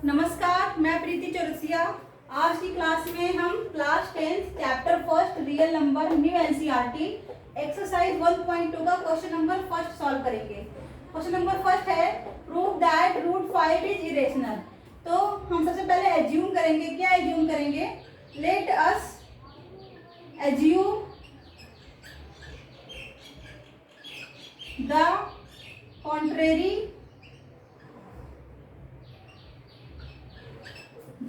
नमस्कार, मैं प्रीति चौरसिया। आज की क्लास में हम class 10 chapter first real number new NCERT exercise 1.2 का क्वेश्चन नंबर फर्स्ट सॉल्व करेंगे। क्वेश्चन नंबर फर्स्ट है prove that root 5 is irrational. तो हम सबसे पहले एज्यूम करेंगे। क्या एज्यूम करेंगे? Let us assume the contrary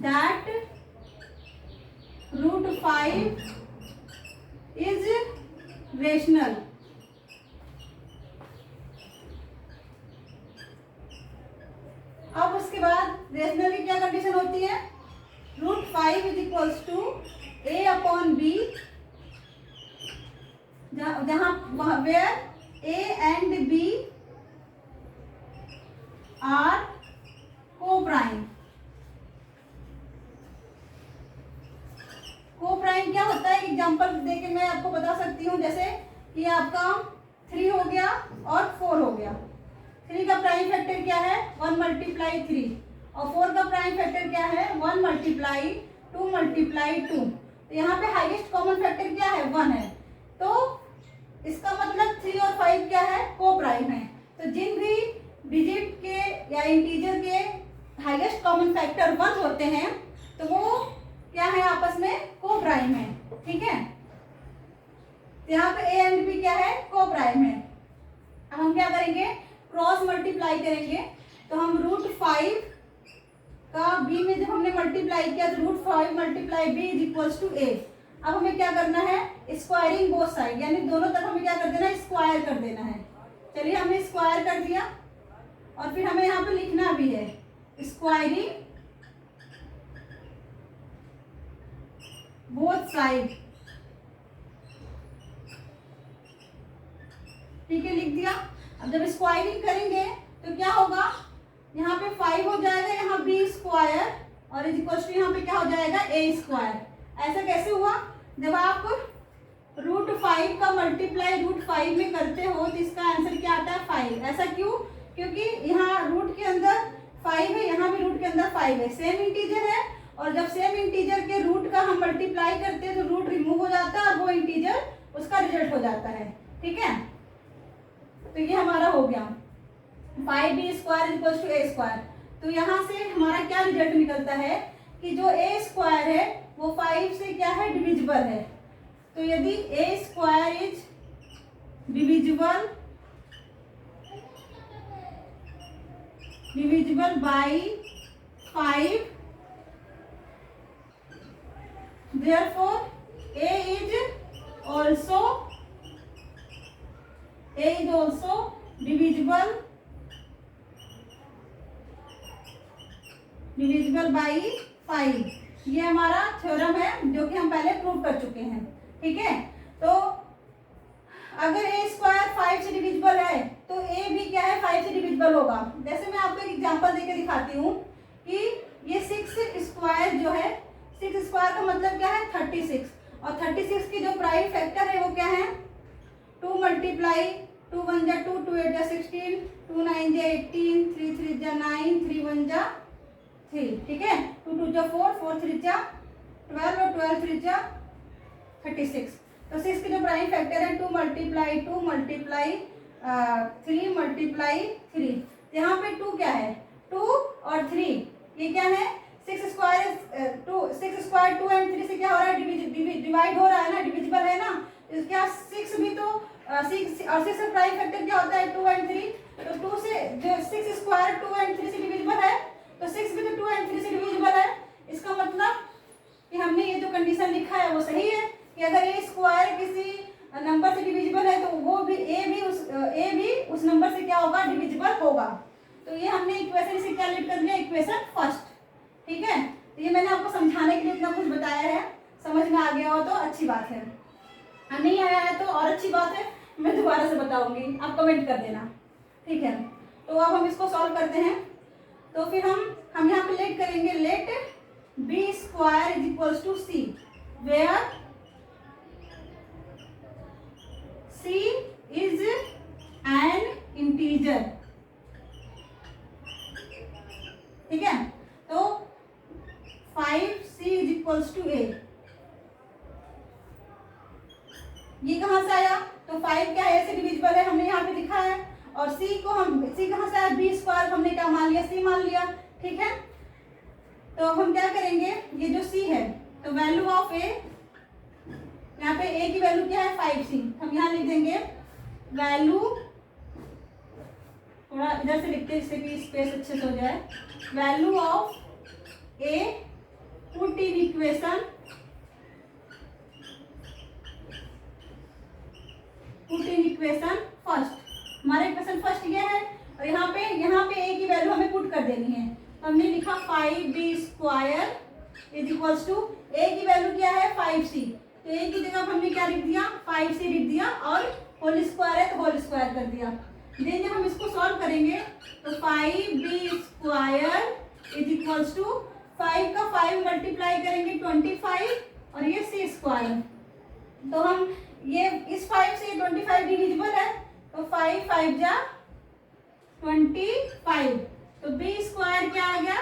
that root 5 is rational। अब उसके बाद रेशनल की क्या कंडीशन होती है? Root 5 is equals to A upon B, जहां where A and B are coprime. Coprime क्या होता है? एग्जांपल देके मैं आपको बता सकती हूँ। जैसे कि आपका 3 हो गया और 4 हो गया। 3 का प्राइम फैक्टर क्या है? 1 मल्टीप्लाई 3। और 4 का प्राइम फैक्टर क्या है? 1 मल्टीप्लाई 2 मल्टीप्लाई 2। तो यहाँ पे हाईएस्ट कॉमन फैक्टर क्या है? 1 है। तो इसका मतलब 3 और 5 क्या है? को प्राइम है। तो जिन भी डिजिट के या इंटीजर के हाईएस्ट कॉमन फैक्टर 1 होते हैं तो वो क्या है? आपस में को प्राइम है। ठीक है, यहाँ पे ए एंड बी क्या है? को प्राइम है। अब हम क्या करेंगे? क्रॉस मल्टीप्लाई करेंगे। तो हम रूट 5 का बी में जब हमने मल्टीप्लाई किया तो root 5 multiply B is equals to A. अब हमें क्या करना है? स्क्वायरिंग बोथ साइड, यानी दोनों तरफ हमें क्या कर देना है? स्क्वायर कर देना है। चलिए, हमने स्क्वायर कर दिया और फिर हमें यहाँ पे लिखना भी है स्क्वायरिंग बोथ साइड। ठीक है, लिख दिया। अब जब स्क्वायरिंग करेंगे तो क्या होगा? यहाँ पे 5 हो जाएगा, यहाँ बी स्क्वायर और इज इक्वल टू यहाँ पे क्या हो जाएगा? ए स्क्वायर। ऐसा कैसे हुआ? जब आप रूट 5 का मल्टीप्लाई रूट 5 में करते हो तो इसका आंसर क्या आता है? 5। ऐसा क्यों? क्योंकि यहाँ रूट के अंदर 5 है, यहाँ भी रूट के अंदर 5 है, सेम इंटीजर है। और जब सेम इंटीजर के रूट का हम मल्टीप्लाई करते हैं तो रूट रिमूव हो जाता है और वो इंटीजर उसका रिजल्ट हो जाता है। ठीक है, तो ये हमारा हो गया 5b square equals to A square. तो यहाँ से हमारा क्या रिजल्ट निकलता है कि जो ए स्क्वायर है वो 5 से क्या है? डिविजिबल है। तो यदि A square is divisible by 5, therefore a is also divisible by 5। ये हमारा थ्योरम है जो कि हम पहले प्रूव कर चुके हैं। ठीक है, तो अगर a स्क्वायर 5 से डिविजिबल है तो a भी क्या है? 5 से डिविजिबल होगा। जैसे मैं आपको एक एग्जांपल देकर दिखाती हूँ कि ये 6 स्क्वायर जो है, 6 स्क्वायर का मतलब क्या है? 36। और 36 की जो प्राइम फैक्टर है वो क्या है? 2 मल्टीप्लाई 2 1 जा 2, 2 8 जा 16, 2 9 जा 18, 3 3 जा 9, 3 1 जा 3। ठीक है, 2 2 जा 4, 4 3 जा 12 और 12 3 जा 36। तो 6 की जो प्राइम फैक्टर है 2 मल्टीप्लाई 2 मल्टीप्लाई 3 मल्टीप्लाई 3। यहाँ पे 2 क्या है? 2 और 3 ये क्या है? 6 स्क्वायर 2 एंड 3 से क्या हो रहा है? डिवाइड हो रहा है ना, डिविजिबल है ना। क्या 6 भी तो 6 और 6 का प्राइम फैक्टर क्या होता है? 2 एंड 3। तो 2 से जो 6 स्क्वायर 2 एंड 3 से डिविजिबल है तो 6 भी तो 2 एंड 3 से डिविजिबल है। इसका मतलब कि हमने ये जो कंडीशन लिखा है वो सही है कि अगर ए स्क्वायर किसी नंबर से डिविजिबल है तो वो भी ए भी उस नंबर से क्या होगा? डिविजिबल होगा। तो ये हमने इक्वेशन से क्या लिख कर दिया? Equation first. ठीक है, तो ये मैंने आपको समझाने के लिए इतना कुछ बताया है। समझ में आ गया हो तो अच्छी बात है, नहीं आया है तो और अच्छी बात है, मैं दोबारा से बताऊंगी, आप कमेंट कर देना। ठीक है, तो अब हम इसको सॉल्व करते हैं। तो फिर हम यहाँ पे लेट करेंगे, let B square is equals to C, where C is an integer. ठीक है, तो 5c is equals to a। ये कहाँ से आया? तो 5 क्या है, a से डिविजिबल है, हमने यहाँ पे लिखा है। और c कहाँ से आया? b स्क्वायर हमने क्या मान लिया? c मान लिया। ठीक है, तो हम क्या करेंगे, ये जो c है तो वैल्यू ऑफ a, यहाँ पे a की वैल्यू क्या है? 5c। हम यहाँ लिख देंगे वैल्यू, थोड़ा इधर से लिखते हैं जिससे कि स्पेस अच्छे से हो जाए। Value of a put in equation, put in equation first. हमारा इक्वेशन फर्स्ट ये है और यहाँ पे a की वैल्यू हमें पुट कर देनी है। तो हमने लिखा 5b square is equals to a की वैल्यू क्या है? 5c। तो a की जगह हमने क्या लिख दिया? 5c लिख दिया और होल स्क्वायर है तो होल स्क्वायर कर दिया। देन जब हम इसको सॉल्व करेंगे तो 5b square is equals to 5 का 5 मल्टीप्लाई करेंगे 25 और ये c स्क्वायर। तो हम ये इस 5 से 25 डिविजिबल है तो 5 5 जा 25। तो b स्क्वायर क्या आ गया?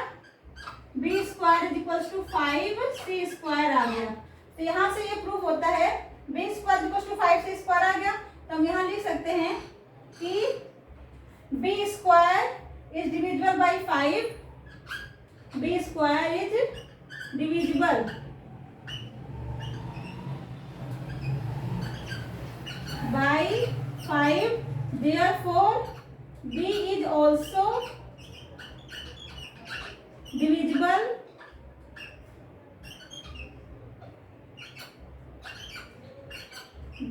b square is equals to 5c square आ गया। तो यहाँ से ये प्रूफ होता है b square equals to 5c square आ गया। तो हम यहाँ लिख सकते हैं कि b square is divisible by 5, b square is divisible by 5, therefore b is also divisible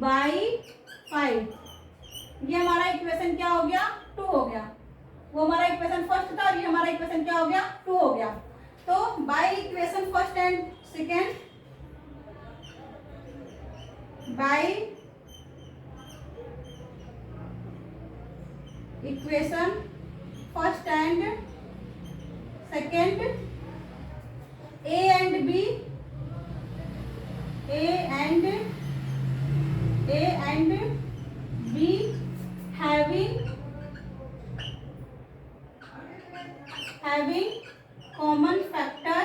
by 5। ये हमारा इक्वेशन क्या हो गया? 2 हो गया। वो हमारा इक्वेशन फर्स्ट था और ये हमारा इक्वेशन क्या हो गया? 2 हो गया। तो by equation first and second, by equation first and second, a and b having common factor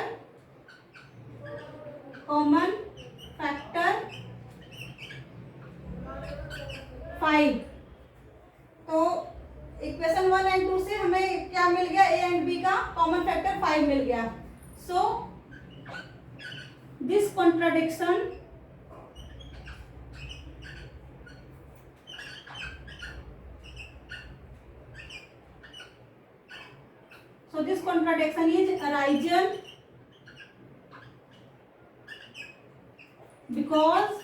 5। तो इक्वेशन 1 एंड 2 से हमें क्या मिल गया? a एंड b का कॉमन फैक्टर 5 मिल गया। So this contradiction is arisen because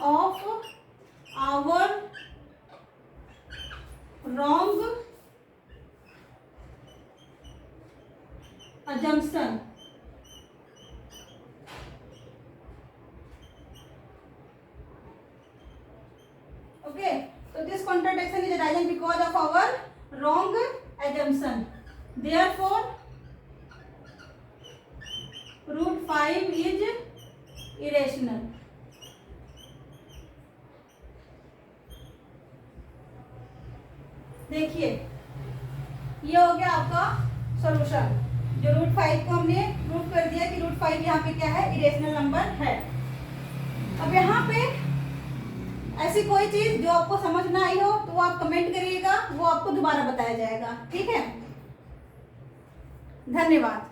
of our wrong assumption। Okay, so this contradiction is arisen because of our wrong assumption, therefore root 5 is irrational। देखिए ये हो गया आपका सॉल्यूशन। जो root 5 को हमने प्रूव कर दिया कि रूट 5 यहाँ पे क्या है? इरेशनल नंबर है। अब यहाँ पे ऐसी कोई चीज जो आपको समझ ना आई हो तो वो आप कमेंट करिएगा, वो आपको दोबारा बताया जाएगा। ठीक है, धन्यवाद।